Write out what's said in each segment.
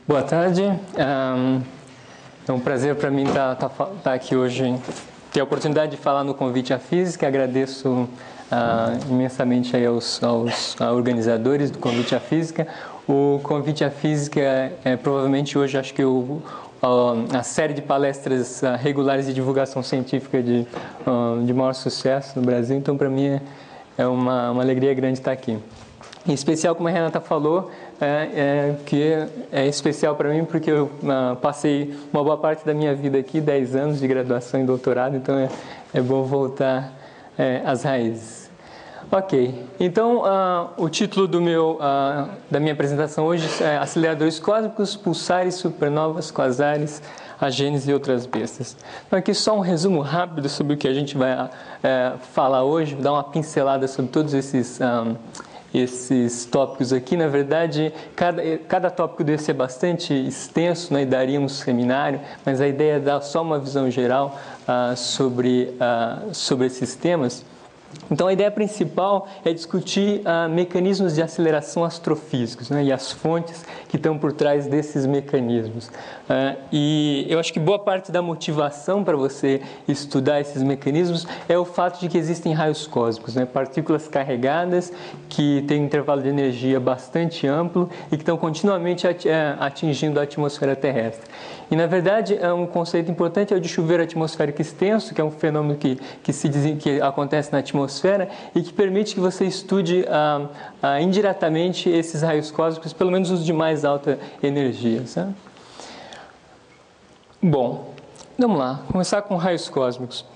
Boa tarde. É um prazer para mim estar aqui hoje, ter a oportunidade de falar no Convite à Física. Agradeço imensamente aí aos organizadores do Convite à Física. O Convite à Física é provavelmente hoje, acho que a série de palestras regulares de divulgação científica de maior sucesso no Brasil. Então, para mim, é uma alegria grande estar aqui. Em especial, como a Renata falou, que é especial para mim porque eu passei uma boa parte da minha vida aqui, 10 anos de graduação e doutorado, então é bom voltar às raízes. Ok, então o título da minha apresentação hoje é Aceleradores Cósmicos, Pulsares, Supernovas, Quasares, a Gênese e outras bestas. Então aqui só um resumo rápido sobre o que a gente vai falar hoje, dar uma pincelada sobre todos esses tópicos aqui. Na verdade, cada tópico desse é bastante extenso, né, e daria um seminário, mas a ideia é dar só uma visão geral sobre esses temas. Então, a ideia principal é discutir mecanismos de aceleração astrofísicos, né, e as fontes que estão por trás desses mecanismos. E eu acho que boa parte da motivação para você estudar esses mecanismos é o fato de que existem raios cósmicos, né, partículas carregadas que têm um intervalo de energia bastante amplo e que estão continuamente atingindo a atmosfera terrestre. E, na verdade, um conceito importante é o de chuveiro atmosférico extenso, que é um fenômeno que acontece na atmosfera e que permite que você estude indiretamente esses raios cósmicos, pelo menos os de mais alta energia. Sabe? Bom, vamos lá, começar com raios cósmicos.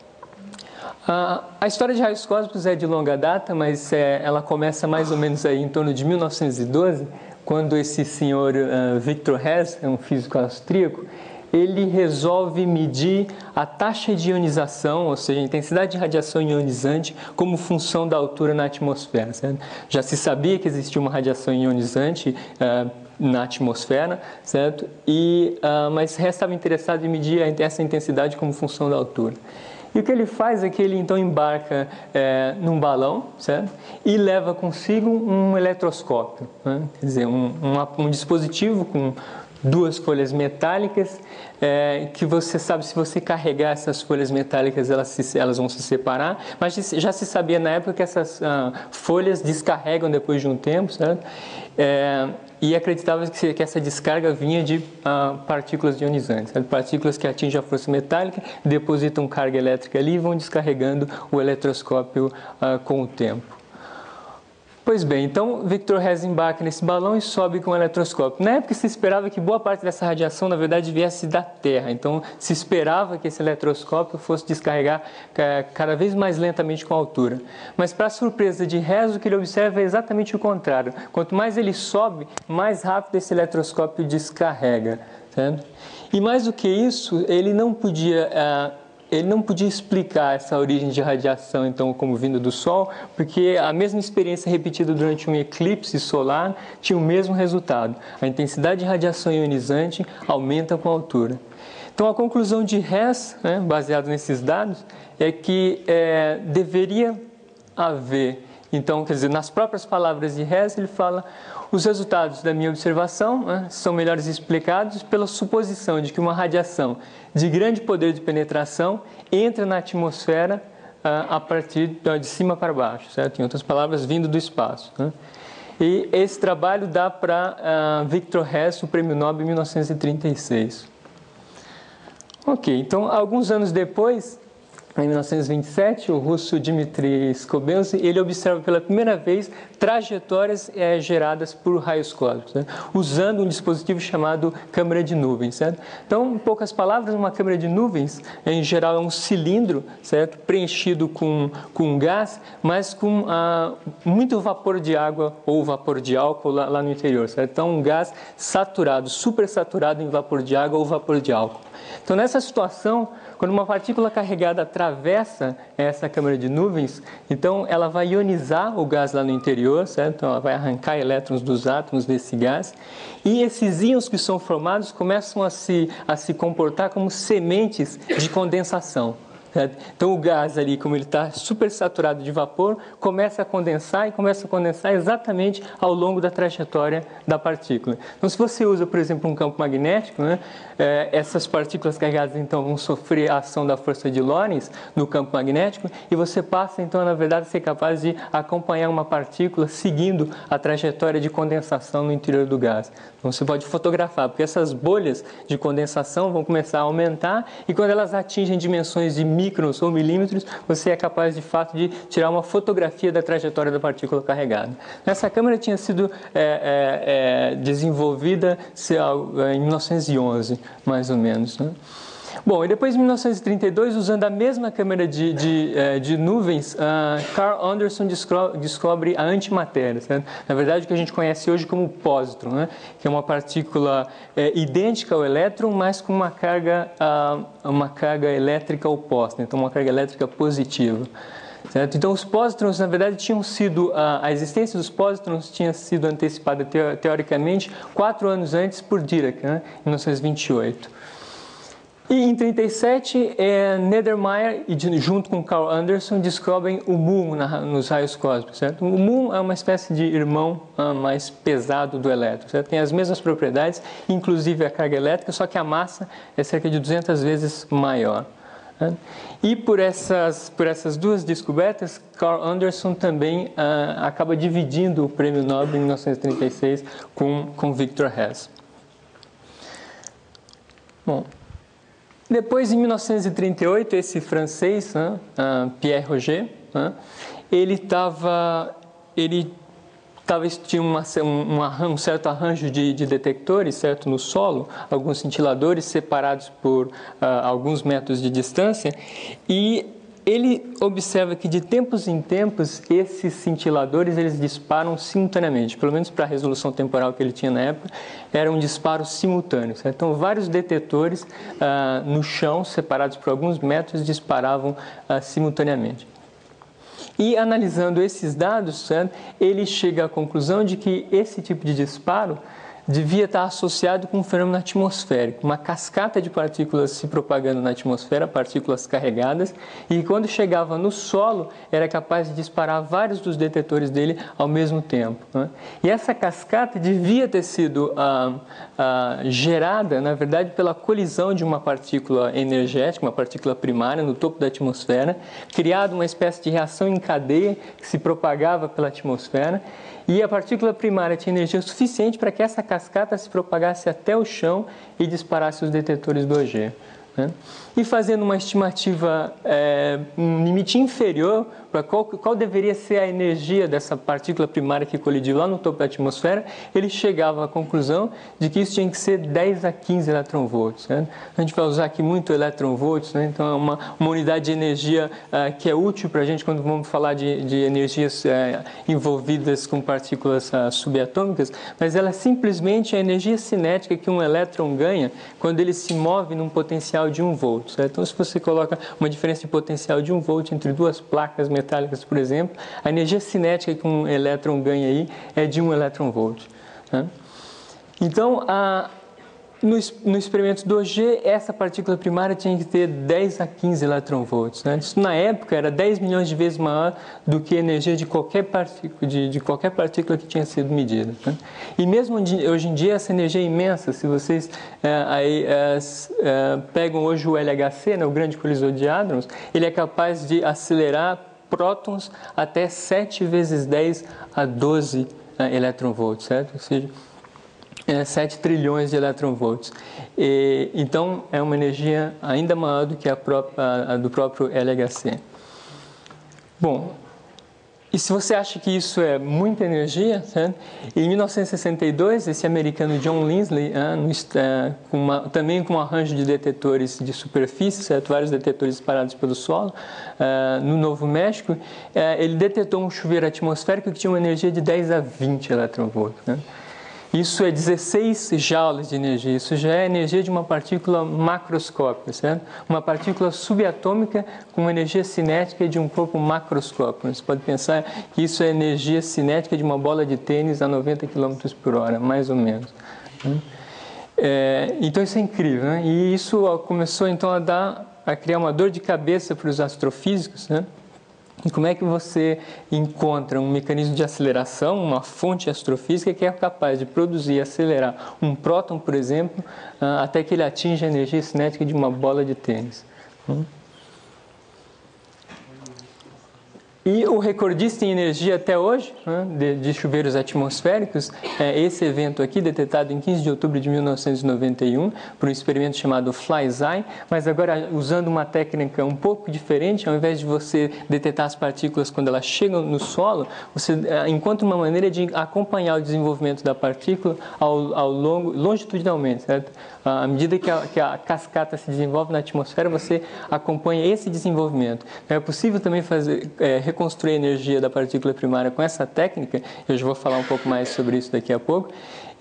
A história de raios cósmicos é de longa data, mas ela começa mais ou menos aí em torno de 1912, quando esse senhor Victor Hess, um físico austríaco, ele resolve medir a taxa de ionização, ou seja, a intensidade de radiação ionizante, como função da altura na atmosfera. Certo? Já se sabia que existia uma radiação ionizante na atmosfera, certo? Mas Hess estava interessado em medir essa intensidade como função da altura. E o que ele faz é que ele então embarca num balão, certo? E leva consigo um eletroscópio, né? Quer dizer, um dispositivo com duas folhas metálicas, que você sabe, se você carregar essas folhas metálicas, elas vão se separar, mas já se sabia na época que essas folhas descarregam depois de um tempo, certo? E acreditava que essa descarga vinha de partículas ionizantes, certo? Partículas que atingem a força metálica, depositam carga elétrica ali e vão descarregando o eletroscópio com o tempo. Pois bem, então Victor Hess embarca nesse balão e sobe com o eletroscópio. Na época se esperava que boa parte dessa radiação, na verdade, viesse da Terra. Então se esperava que esse eletroscópio fosse descarregar cada vez mais lentamente com a altura. Mas, para a surpresa de Hess, o que ele observa é exatamente o contrário. Quanto mais ele sobe, mais rápido esse eletroscópio descarrega. Certo? E mais do que isso, ele não podia explicar essa origem de radiação, então, como vindo do Sol, porque a mesma experiência repetida durante um eclipse solar tinha o mesmo resultado. A intensidade de radiação ionizante aumenta com a altura. Então, a conclusão de Hess, né, baseado nesses dados, é que deveria haver, então, quer dizer, nas próprias palavras de Hess, ele fala: os resultados da minha observação, né, são melhores explicados pela suposição de que uma radiação de grande poder de penetração entra na atmosfera a partir de cima para baixo, certo? Em outras palavras, vindo do espaço. Né? E esse trabalho dá para Victor Hess o Prêmio Nobel em 1936. Ok, então, alguns anos depois, em 1927, o russo Dmitry Skobelsky, ele observa pela primeira vez trajetórias geradas por raios cósmicos, né? Usando um dispositivo chamado câmara de nuvens. Certo? Então, em poucas palavras, uma câmara de nuvens, em geral, é um cilindro, certo? Preenchido com gás, mas com muito vapor de água ou vapor de álcool lá no interior. Certo? Então, um gás saturado, supersaturado em vapor de água ou vapor de álcool. Então, nessa situação, quando uma partícula carregada atravessa essa câmara de nuvens, então ela vai ionizar o gás lá no interior, certo? Então ela vai arrancar elétrons dos átomos desse gás, e esses íons que são formados começam a se comportar como sementes de condensação. certo? Então o gás ali, como ele está super saturado de vapor, começa a condensar exatamente ao longo da trajetória da partícula. Então se você usa, por exemplo, um campo magnético, né, essas partículas carregadas então vão sofrer a ação da força de Lorentz no campo magnético e você passa então, na verdade, a ser capaz de acompanhar uma partícula seguindo a trajetória de condensação no interior do gás. Então você pode fotografar, porque essas bolhas de condensação vão começar a aumentar e quando elas atingem dimensões de microns ou milímetros, você é capaz de fato de tirar uma fotografia da trajetória da partícula carregada. Essa câmera tinha sido desenvolvida em 1911, mais ou menos, né? Bom, e depois em 1932, usando a mesma câmera de nuvens, Carl Anderson descobre a antimatéria, certo? Na verdade, o que a gente conhece hoje como pósitron, né? Que é uma partícula idêntica ao elétron, mas com uma carga elétrica oposta, então uma carga elétrica positiva. Certo? Então, os pósitrons, na verdade, tinham sido, a existência dos pósitrons tinha sido antecipada teoricamente 4 anos antes por Dirac, né? Em 1928. E em 1937, Neddermeyer, junto com Carl Anderson, descobrem o muon nos raios cósmicos. Certo? O muon é uma espécie de irmão mais pesado do elétron. Certo? Tem as mesmas propriedades, inclusive a carga elétrica, só que a massa é cerca de 200 vezes maior. E por essas duas descobertas, Carl Anderson também acaba dividindo o prêmio Nobel em 1936 com Victor Hess. Bom, depois, em 1938, esse francês, Pierre Roget, tinha um certo arranjo de detectores, certo, no solo, alguns cintiladores separados por alguns metros de distância, e ele observa que de tempos em tempos esses cintiladores eles disparam simultaneamente, pelo menos para a resolução temporal que ele tinha na época, era um disparo simultâneo. Certo? Então vários detetores no chão, separados por alguns metros, disparavam simultaneamente. E analisando esses dados, certo, ele chega à conclusão de que esse tipo de disparo devia estar associado com um fenômeno atmosférico, uma cascata de partículas se propagando na atmosfera, partículas carregadas, e quando chegava no solo era capaz de disparar vários dos detetores dele ao mesmo tempo. Né? E essa cascata devia ter sido gerada, na verdade, pela colisão de uma partícula energética, uma partícula primária no topo da atmosfera, criado uma espécie de reação em cadeia que se propagava pela atmosfera, e a partícula primária tinha energia suficiente para que essa cascata se propagasse até o chão e disparasse os detetores do Auger. Né? E fazendo uma estimativa, um limite inferior para qual deveria ser a energia dessa partícula primária que colidiu lá no topo da atmosfera, ele chegava à conclusão de que isso tinha que ser 10 a 15 eletronvolts. Né? A gente vai usar aqui muito eletronvolts, né? Então é uma unidade de energia que é útil para a gente quando vamos falar de energias envolvidas com partículas subatômicas, mas ela é simplesmente a energia cinética que um elétron ganha quando ele se move num potencial de 1 volt. Certo? Então, se você coloca uma diferença de potencial de 1 volt entre duas placas metálicas, por exemplo, a energia cinética que um elétron ganha aí é de 1 eletronvolt. Né? Então, no experimento do Auger, essa partícula primária tinha que ter 10 a 15 eletronvolts. Né? Isso, na época, era 10 milhões de vezes maior do que a energia de qualquer partícula que tinha sido medida. Né? E mesmo hoje em dia, essa energia é imensa. Se vocês pegam hoje o LHC, né, o grande colisor de hadrons, ele é capaz de acelerar prótons até 7 vezes 10 a 12 eletronvolts, certo? Ou seja, 7 trilhões de eletronvolts. Então, é uma energia ainda maior do que a do próprio LHC. Bom, e se você acha que isso é muita energia, certo? Em 1962, esse americano John Lindsley, também com um arranjo de detetores de superfície, certo? Vários detetores espalhados pelo solo, no Novo México, ele detetou um chuveiro atmosférico que tinha uma energia de 10 a 20 eletronvolts. Né? Isso é 16 joules de energia, isso já é energia de uma partícula macroscópica, certo? Uma partícula subatômica com uma energia cinética de um corpo macroscópico. Você pode pensar que isso é energia cinética de uma bola de tênis a 90 km por hora, mais ou menos. Então isso é incrível, né? E isso começou então a dar a criar uma dor de cabeça para os astrofísicos, né? E como é que você encontra um mecanismo de aceleração, uma fonte astrofísica que é capaz de produzir e acelerar um próton, por exemplo, até que ele atinja a energia cinética de uma bola de tênis. E o recordista em energia até hoje, né, de chuveiros atmosféricos, é esse evento aqui, detectado em 15 de outubro de 1991, por um experimento chamado FlySci, mas agora usando uma técnica um pouco diferente. Ao invés de você detectar as partículas quando elas chegam no solo, você encontra uma maneira de acompanhar o desenvolvimento da partícula longitudinalmente, certo? À medida que a cascata se desenvolve na atmosfera, você acompanha esse desenvolvimento. É possível também reconstruir a energia da partícula primária com essa técnica. Eu já vou falar um pouco mais sobre isso daqui a pouco.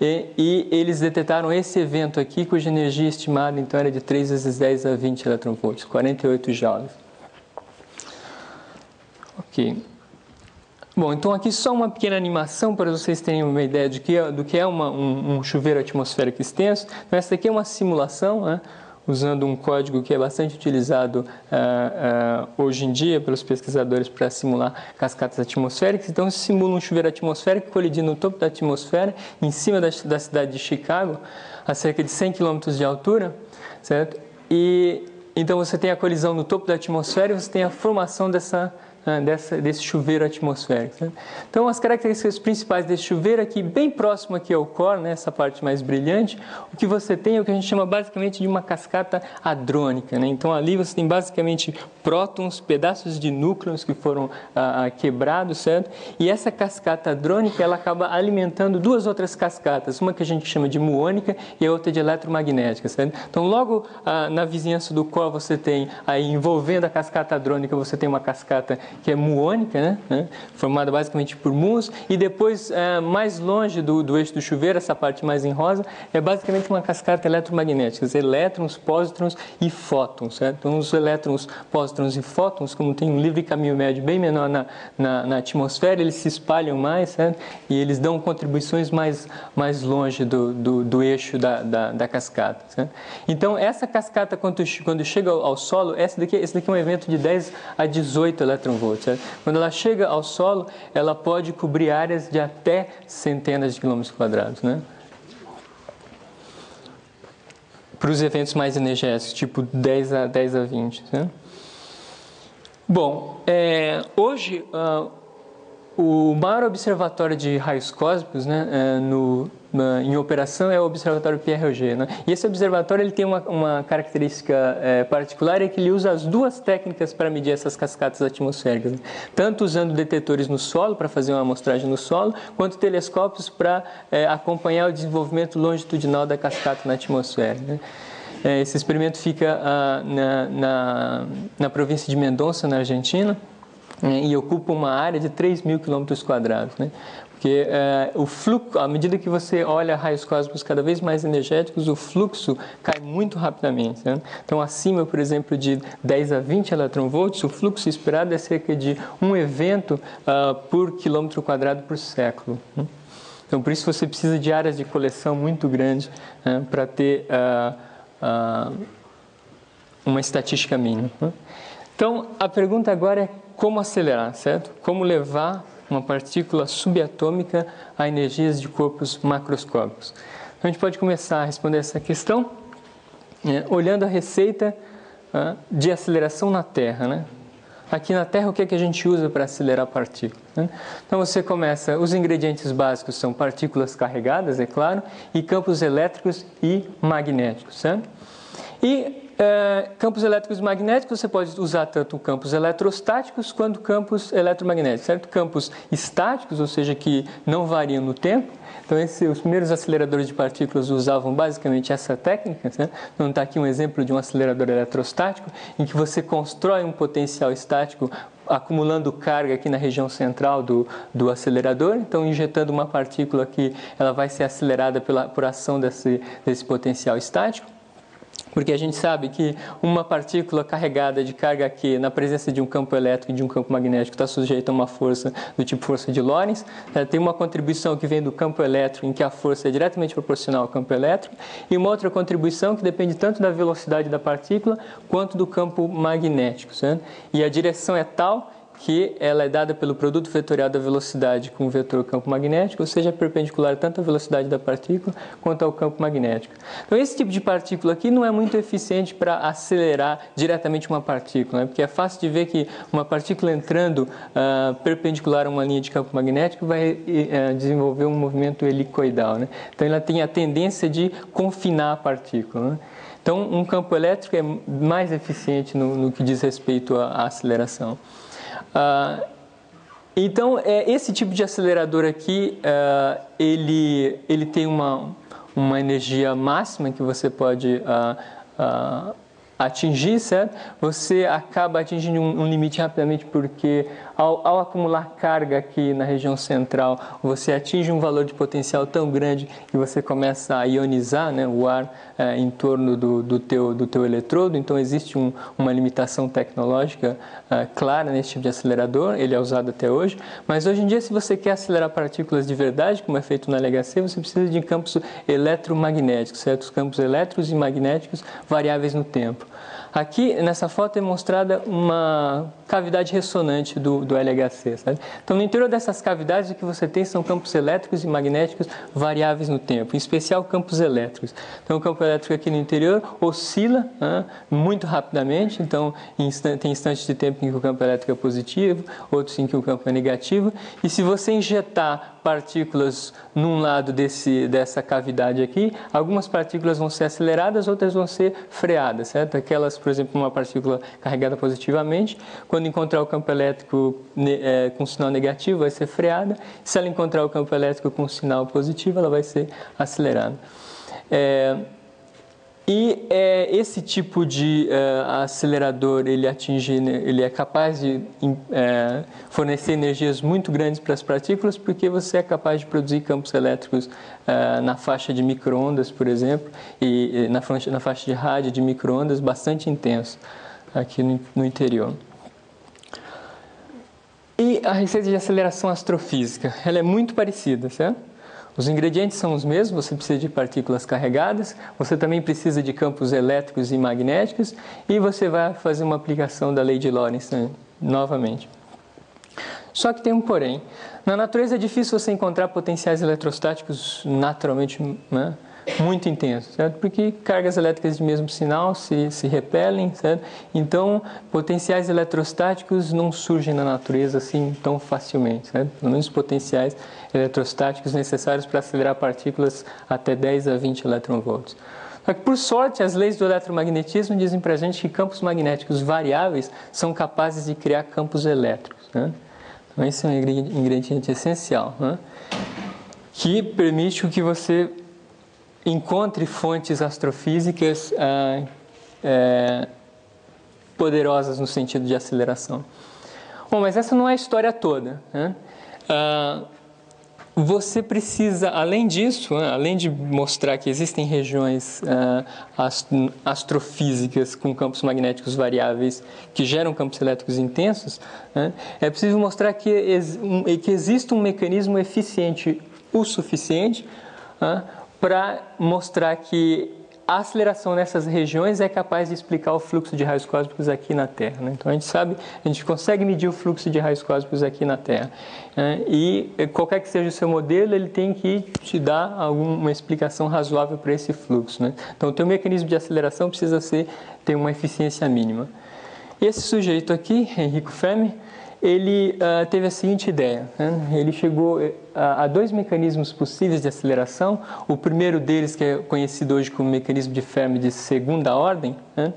E eles detectaram esse evento aqui, cuja energia estimada então era de 3 vezes 10 a 20 eletronvolts, 48 joules. Ok. Bom, então aqui só uma pequena animação para vocês terem uma ideia do que é um chuveiro atmosférico extenso. Então, essa aqui é uma simulação, né, usando um código que é bastante utilizado hoje em dia pelos pesquisadores para simular cascatas atmosféricas. Então, se simula um chuveiro atmosférico colidindo no topo da atmosfera, em cima da cidade de Chicago, a cerca de 100 km de altura, certo? E então você tem a colisão no topo da atmosfera e você tem a formação desse chuveiro atmosférico. Né? Então, as características principais desse chuveiro aqui, bem próximo aqui ao core, né, essa parte mais brilhante, o que você tem é o que a gente chama basicamente de uma cascata hadrônica. Né? Então, ali você tem basicamente prótons, pedaços de núcleos que foram quebrados, certo? E essa cascata hadrônica, ela acaba alimentando duas outras cascatas, uma que a gente chama de muônica e a outra de eletromagnética, certo? Então, logo na vizinhança do core, você tem, aí envolvendo a cascata hadrônica, você tem uma cascata que é muônica, né? Formada basicamente por muons, e depois, mais longe do eixo do chuveiro, essa parte mais em rosa, é basicamente uma cascata eletromagnética, elétrons, pósitrons e fótons. Certo? Então, os elétrons, pósitrons e fótons, como tem um livre caminho médio bem menor na atmosfera, eles se espalham mais, certo? E eles dão contribuições mais longe do eixo da cascata. Certo? Então, essa cascata, quando chega ao solo, esse daqui é um evento de 10 a 18 eletronvolts. Certo? Quando ela chega ao solo, ela pode cobrir áreas de até centenas de quilômetros quadrados, né? Para os eventos mais energéticos, tipo 10 a 20. Né? Bom, hoje o maior observatório de raios cósmicos, né, em operação é o Observatório Pierre Auger. Né? E esse observatório ele tem uma característica particular, é que ele usa as duas técnicas para medir essas cascatas atmosféricas. Né? Tanto usando detetores no solo, para fazer uma amostragem no solo, quanto telescópios para acompanhar o desenvolvimento longitudinal da cascata na atmosfera. Né? Esse experimento fica na província de Mendonça, na Argentina, e ocupa uma área de 3.000 km². Né? Porque o fluxo, à medida que você olha raios cósmicos cada vez mais energéticos, o fluxo cai muito rapidamente. Né? Então, acima, por exemplo, de 10 a 20 eletronvolts, o fluxo esperado é cerca de um evento por quilômetro quadrado por século. Né? Então, por isso você precisa de áreas de coleção muito grandes para ter uma estatística mínima. Né? Então, a pergunta agora é como acelerar, certo? Como levar uma partícula subatômica a energias de corpos macroscópicos. Então, a gente pode começar a responder essa questão olhando a receita de aceleração na Terra. Né? Aqui na Terra, o que é que a gente usa para acelerar partículas? Né? Então, você começa, os ingredientes básicos são partículas carregadas, é claro, e campos elétricos e magnéticos. Certo? E campos elétricos e magnéticos, você pode usar tanto campos eletrostáticos quanto campos eletromagnéticos, certo? Campos estáticos, ou seja, que não variam no tempo. Então, os primeiros aceleradores de partículas usavam basicamente essa técnica. Né? Então, está aqui um exemplo de um acelerador eletrostático, em que você constrói um potencial estático acumulando carga aqui na região central do acelerador, então injetando uma partícula que ela vai ser acelerada por ação desse potencial estático. Porque a gente sabe que uma partícula carregada de carga Q na presença de um campo elétrico e de um campo magnético está sujeita a uma força do tipo força de Lorentz. Tem uma contribuição que vem do campo elétrico, em que a força é diretamente proporcional ao campo elétrico, e uma outra contribuição que depende tanto da velocidade da partícula quanto do campo magnético, certo? E a direção é tal que ela é dada pelo produto vetorial da velocidade com o vetor campo magnético, ou seja, é perpendicular tanto à velocidade da partícula quanto ao campo magnético. Então, esse tipo de partícula aqui não é muito eficiente para acelerar diretamente uma partícula, né? Porque é fácil de ver que uma partícula entrando perpendicular a uma linha de campo magnético vai desenvolver um movimento helicoidal, né? Então, ela tem a tendência de confinar a partícula, né? Então, um campo elétrico é mais eficiente no que diz respeito à aceleração. Então, esse tipo de acelerador aqui, ele tem uma energia máxima que você pode atingir, certo? Você acaba atingindo um limite rapidamente porque ao acumular carga aqui na região central, você atinge um valor de potencial tão grande que você começa a ionizar, né, o ar em torno do teu eletrodo. Então existe uma limitação tecnológica clara nesse tipo de acelerador, ele é usado até hoje, mas hoje em dia, se você quer acelerar partículas de verdade, como é feito no LHC, você precisa de campos eletromagnéticos, certo? Os campos elétricos e magnéticos variáveis no tempo. Aqui, nessa foto, é mostrada uma cavidade ressonante do LHC, sabe? Então, no interior dessas cavidades, o que você tem são campos elétricos e magnéticos variáveis no tempo, em especial campos elétricos. Então, o campo elétrico aqui no interior oscila muito rapidamente, então, tem instantes de tempo em que o campo elétrico é positivo, outros em que o campo é negativo, e se você injetar partículas num lado dessa cavidade aqui, algumas partículas vão ser aceleradas, outras vão ser freadas, certo? Aquelas, por exemplo, uma partícula carregada positivamente, quando encontrar o campo elétrico com sinal negativo, vai ser freada. Se ela encontrar o campo elétrico com sinal positivo, ela vai ser acelerada. Esse tipo de acelerador, ele é capaz de fornecer energias muito grandes para as partículas, porque você é capaz de produzir campos elétricos na faixa de micro-ondas, por exemplo, e na faixa de rádio de micro-ondas bastante intenso aqui no interior. E a receita de aceleração astrofísica, ela é muito parecida, certo? Os ingredientes são os mesmos, você precisa de partículas carregadas, você também precisa de campos elétricos e magnéticos, e você vai fazer uma aplicação da lei de Lorentz, né, novamente. Só que tem um porém. Na natureza é difícil você encontrar potenciais eletrostáticos naturalmente, né, muito intensos, certo? Porque cargas elétricas de mesmo sinal se repelem, certo? Então, potenciais eletrostáticos não surgem na natureza assim tão facilmente, certo? Pelo menos potenciais eletrostáticos necessários para acelerar partículas até 10 a 20 eletronvolts. Só que, por sorte, as leis do eletromagnetismo dizem para a gente que campos magnéticos variáveis são capazes de criar campos elétricos, né? Então, esse é um ingrediente essencial, né, que permite que você encontre fontes astrofísicas poderosas no sentido de aceleração. Bom, mas essa não é a história toda, né? Você precisa, além disso, além de mostrar que existem regiões astrofísicas com campos magnéticos variáveis que geram campos elétricos intensos, é preciso mostrar que existe um mecanismo eficiente o suficiente para mostrar que a aceleração nessas regiões é capaz de explicar o fluxo de raios cósmicos aqui na Terra, né? Então a gente consegue medir o fluxo de raios cósmicos aqui na Terra, né? E qualquer que seja o seu modelo, ele tem que te dar alguma explicação razoável para esse fluxo, né? Então o teu mecanismo de aceleração precisa ter uma eficiência mínima. Esse sujeito aqui, Enrico Fermi, ele teve a seguinte ideia, né? Ele chegou a dois mecanismos possíveis de aceleração. O primeiro deles, que é conhecido hoje como mecanismo de Fermi de segunda ordem, né?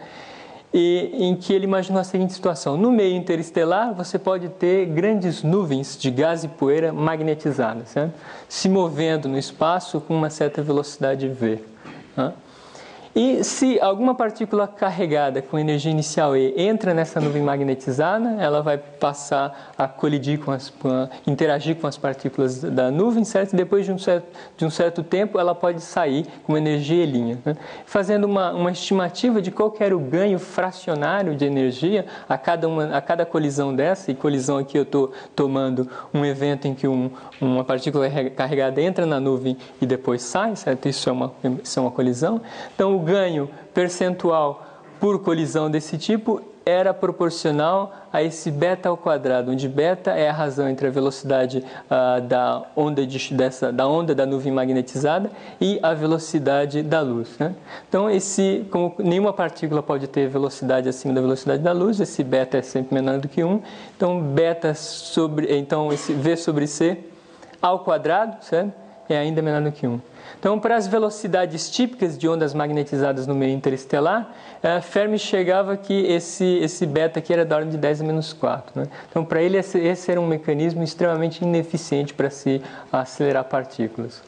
E em que ele imaginou a seguinte situação: no meio interestelar você pode ter grandes nuvens de gás e poeira magnetizadas, né, se movendo no espaço com uma certa velocidade v, né? E se alguma partícula carregada com energia inicial E entra nessa nuvem magnetizada, ela vai passar a colidir interagir com as partículas da nuvem, certo? E depois de um certo tempo, ela pode sair com energia E', né? Fazendo uma estimativa de qual que era o ganho fracionário de energia a cada colisão dessa, e colisão aqui eu estou tomando um evento em que uma partícula carregada entra na nuvem e depois sai, certo? Isso é uma colisão. Então, o ganho percentual por colisão desse tipo era proporcional a esse beta ao quadrado, onde beta é a razão entre a velocidade da onda da nuvem magnetizada e a velocidade da luz, né? Então, como nenhuma partícula pode ter velocidade acima da velocidade da luz, esse beta é sempre menor do que 1. Então, esse V sobre C ao quadrado, certo? É ainda menor do que 1. Então, para as velocidades típicas de ondas magnetizadas no meio interestelar, Fermi chegava que esse beta aqui era da ordem de 10 a menos 4. Né? Então, para ele, esse era um mecanismo extremamente ineficiente para se acelerar partículas.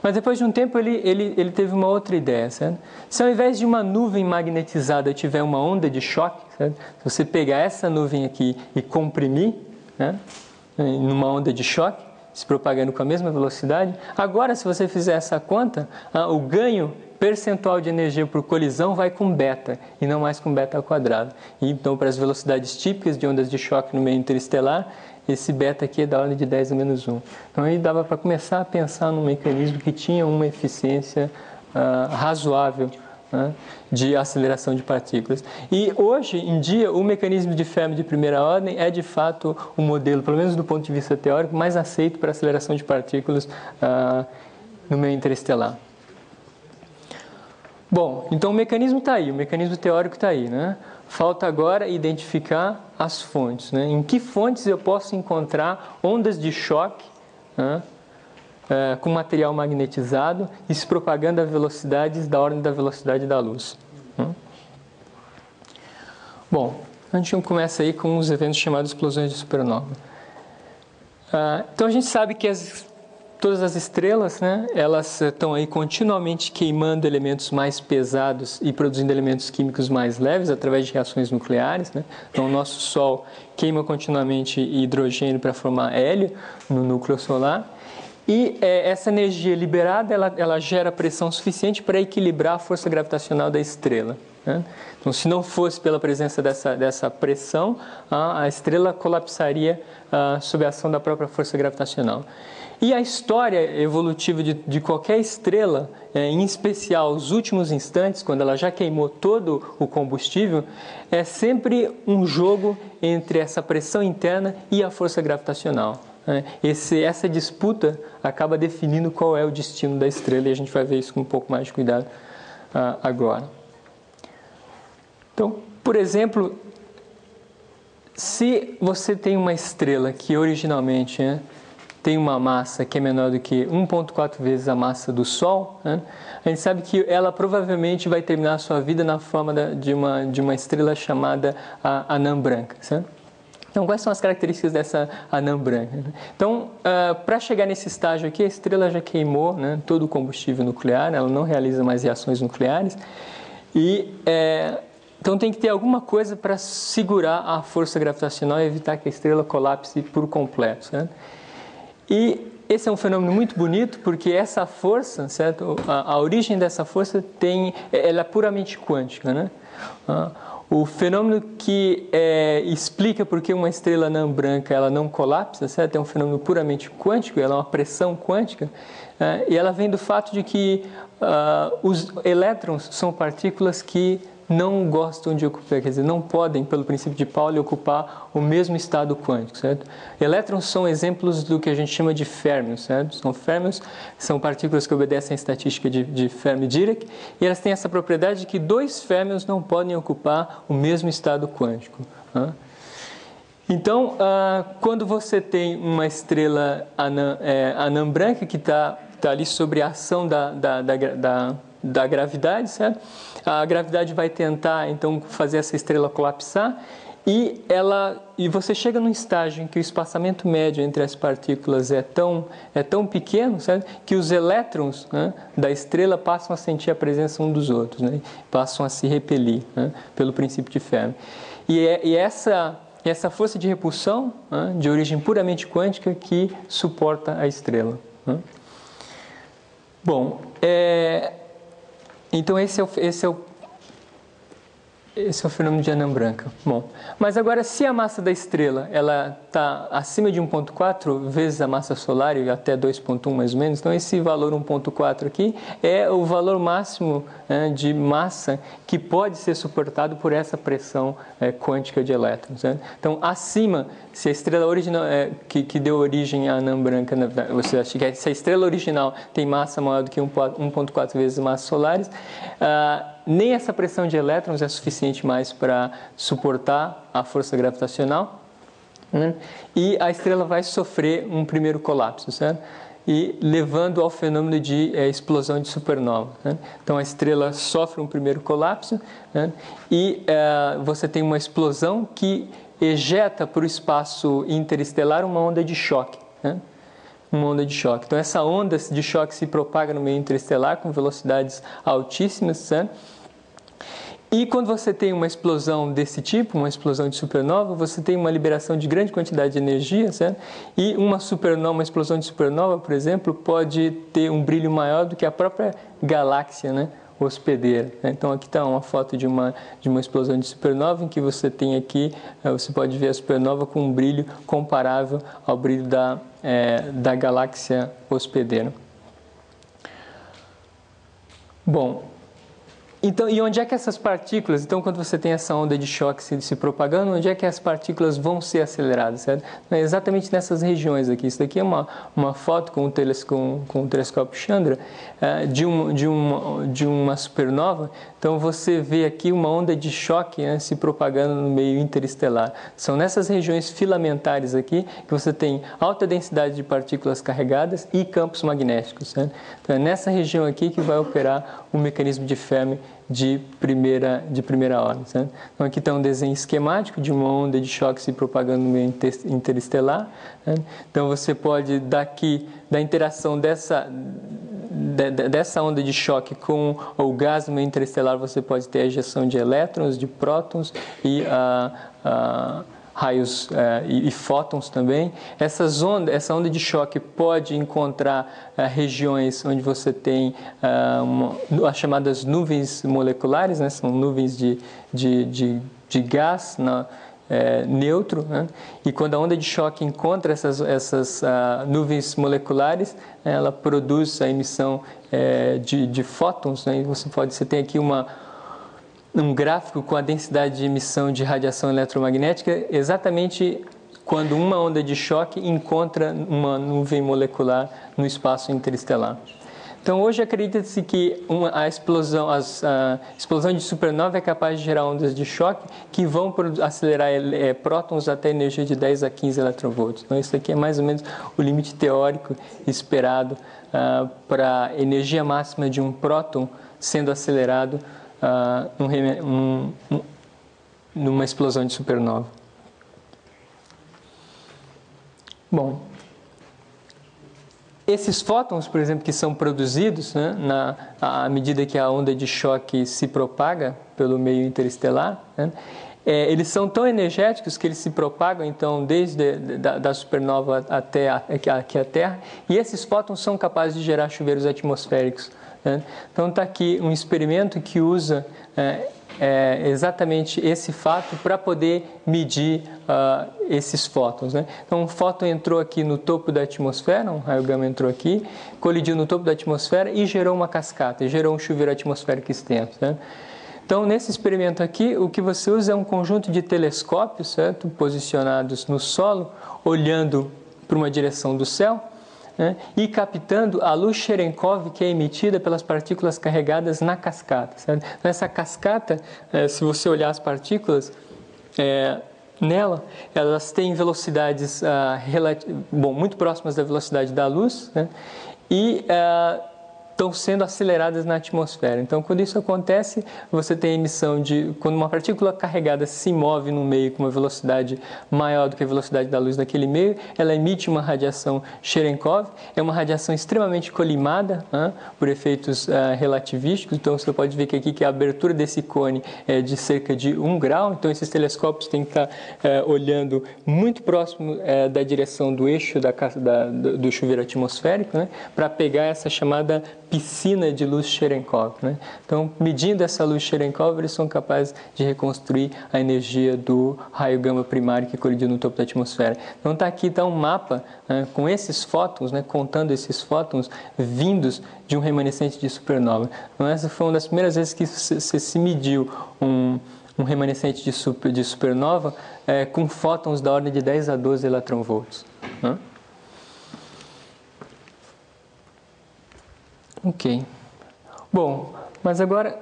Mas depois de um tempo, ele teve uma outra ideia, certo? Se ao invés de uma nuvem magnetizada tiver uma onda de choque, certo? Se você pegar essa nuvem aqui e comprimir, né, numa onda de choque, se propagando com a mesma velocidade. Agora, se você fizer essa conta, o ganho percentual de energia por colisão vai com beta, e não mais com beta ao quadrado. E, então, para as velocidades típicas de ondas de choque no meio interestelar, esse beta aqui é da ordem de 10 a menos 1. Então, aí dava para começar a pensar num mecanismo que tinha uma eficiência razoável, né, de aceleração de partículas. E hoje em dia o mecanismo de Fermi de primeira ordem é de fato o modelo, pelo menos do ponto de vista teórico, mais aceito para aceleração de partículas no meio interestelar. Bom, então o mecanismo está aí, o mecanismo teórico está aí, né? Falta agora identificar as fontes, né? Em que fontes eu posso encontrar ondas de choque, né, com material magnetizado e se propagando a velocidades da ordem da velocidade da luz. Bom, a gente começa aí com os eventos chamados explosões de supernova. Então a gente sabe que todas as estrelas, né, elas estão aí continuamente queimando elementos mais pesados e produzindo elementos químicos mais leves através de reações nucleares, né? Então o nosso Sol queima continuamente hidrogênio para formar hélio no núcleo solar. E essa energia liberada, ela gera pressão suficiente para equilibrar a força gravitacional da estrela, né? Então, se não fosse pela presença dessa pressão, a estrela colapsaria sob a ação da própria força gravitacional. E a história evolutiva de qualquer estrela, em especial os últimos instantes, quando ela já queimou todo o combustível, é sempre um jogo entre essa pressão interna e a força gravitacional. Essa disputa acaba definindo qual é o destino da estrela, e a gente vai ver isso com um pouco mais de cuidado agora. Então, por exemplo, se você tem uma estrela que originalmente, né, tem uma massa que é menor do que 1,4 vezes a massa do Sol, né, a gente sabe que ela provavelmente vai terminar a sua vida na forma de uma estrela chamada anã branca, certo? Então, quais são as características dessa anã branca? Então, para chegar nesse estágio aqui, a estrela já queimou, né, todo o combustível nuclear, ela não realiza mais reações nucleares, e então tem que ter alguma coisa para segurar a força gravitacional e evitar que a estrela colapse por completo, certo? E esse é um fenômeno muito bonito, porque essa força, certo? A origem dessa força ela é puramente quântica, né? O fenômeno que explica por que uma estrela anã branca ela não colapsa, certo? É um fenômeno puramente quântico, ela é uma pressão quântica, e ela vem do fato de que os elétrons são partículas que não gostam de ocupar, quer dizer, não podem, pelo princípio de Pauli, ocupar o mesmo estado quântico, certo? Elétrons são exemplos do que a gente chama de férmions, certo? Férmions são partículas que obedecem à estatística de Fermi-Dirac, e elas têm essa propriedade de que dois férmions não podem ocupar o mesmo estado quântico. Então, quando você tem uma estrela anã branca que está ali sob a ação da gravidade, certo? A gravidade vai tentar, então, fazer essa estrela colapsar, E você chega num estágio em que o espaçamento médio entre as partículas é tão pequeno, certo? Que os elétrons, né, da estrela passam a sentir a presença um dos outros, né? Passam a se repelir, né, pelo princípio de Fermi. E essa força de repulsão, né, de origem puramente quântica que suporta a estrela. Né? Bom, então esse é o fenômeno de anã branca. Bom, mas agora, se a massa da estrela está acima de 1,4 vezes a massa solar, e até 2,1 mais ou menos, então esse valor 1,4 aqui é o valor máximo, né, de massa que pode ser suportado por essa pressão quântica de elétrons. Né? Então, acima, se a estrela original que deu origem à anã branca, você acha que se a estrela original tem massa maior do que 1,4 vezes massas solares, nem essa pressão de elétrons é suficiente mais para suportar a força gravitacional, né? E a estrela vai sofrer um primeiro colapso, certo? E levando ao fenômeno de explosão de supernova. Né? Então a estrela sofre um primeiro colapso, né? E você tem uma explosão que ejeta para o espaço interestelar uma onda de choque. Né? Uma onda de choque. Então essa onda de choque se propaga no meio interestelar com velocidades altíssimas, certo? E quando você tem uma explosão desse tipo, uma explosão de supernova, você tem uma liberação de grande quantidade de energia, certo? E uma explosão de supernova, por exemplo, pode ter um brilho maior do que a própria galáxia, né, hospedeira. Então aqui está uma foto de uma explosão de supernova, em que você tem aqui, você pode ver a supernova com um brilho comparável ao brilho da galáxia hospedeira. Bom, então, e onde é que essas partículas, então quando você tem essa onda de choque se propagando, onde é que as partículas vão ser aceleradas, certo? É exatamente nessas regiões aqui. Isso daqui é uma foto com o telescópio Chandra de uma supernova. Então você vê aqui uma onda de choque, né, se propagando no meio interestelar. São nessas regiões filamentares aqui que você tem alta densidade de partículas carregadas e campos magnéticos, certo? Então é nessa região aqui que vai operar o mecanismo de Fermi de primeira ordem. Certo? Então aqui está um desenho esquemático de uma onda de choque se propagando no meio interestelar. Certo? Então você pode, da interação dessa onda de choque com o gás no meio interestelar, você pode ter a ejeção de elétrons, de prótons e raios e fótons também. Essa onda de choque pode encontrar regiões onde você tem as chamadas nuvens moleculares, né? São nuvens de gás neutro, né? E quando a onda de choque encontra essas nuvens moleculares, ela produz a emissão de fótons, né? E você tem aqui um gráfico com a densidade de emissão de radiação eletromagnética exatamente quando uma onda de choque encontra uma nuvem molecular no espaço interestelar. Então, hoje acredita-se que a explosão de supernova é capaz de gerar ondas de choque que vão acelerar prótons até energia de 10 a 15 eletronvolts. Então, isso aqui é mais ou menos o limite teórico esperado para a energia máxima de um próton sendo acelerado numa explosão de supernova. Bom, esses fótons, por exemplo, que são produzidos, né, à medida que a onda de choque se propaga pelo meio interestelar, né, eles são tão energéticos que eles se propagam, então, desde da supernova até aqui a Terra, e esses fótons são capazes de gerar chuveiros atmosféricos. Né? Então, está aqui um experimento que usa exatamente esse fato para poder medir esses fótons. Né? Então, um fóton entrou aqui no topo da atmosfera, um raio gama entrou aqui, colidiu no topo da atmosfera e gerou uma cascata, gerou um chuveiro atmosférico extenso. Né? Então, nesse experimento aqui, o que você usa é um conjunto de telescópios, certo? Posicionados no solo, olhando para uma direção do céu, né? E captando a luz Cherenkov que é emitida pelas partículas carregadas na cascata. Certo? Nessa cascata, se você olhar as partículas nela, elas têm velocidades muito próximas da velocidade da luz, né? E estão sendo aceleradas na atmosfera. Então, quando isso acontece, você tem a emissão de... Quando uma partícula carregada se move no meio com uma velocidade maior do que a velocidade da luz naquele meio, ela emite uma radiação Cherenkov. É uma radiação extremamente colimada, por efeitos relativísticos. Então, você pode ver que a abertura desse cone é de cerca de 1 grau. Então, esses telescópios têm que estar olhando muito próximo da direção do eixo do chuveiro atmosférico, né, para pegar essa chamada piscina de luz Cherenkov, né? Então, medindo essa luz Cherenkov, eles são capazes de reconstruir a energia do raio gama primário que colidiu no topo da atmosfera. Então, aqui um mapa, né, com esses fótons, né, contando esses fótons vindos de um remanescente de supernova. Então, essa foi uma das primeiras vezes que se mediu um remanescente de supernova com fótons da ordem de 10 a 12 eletronvolts. Né? Ok. Bom, mas agora,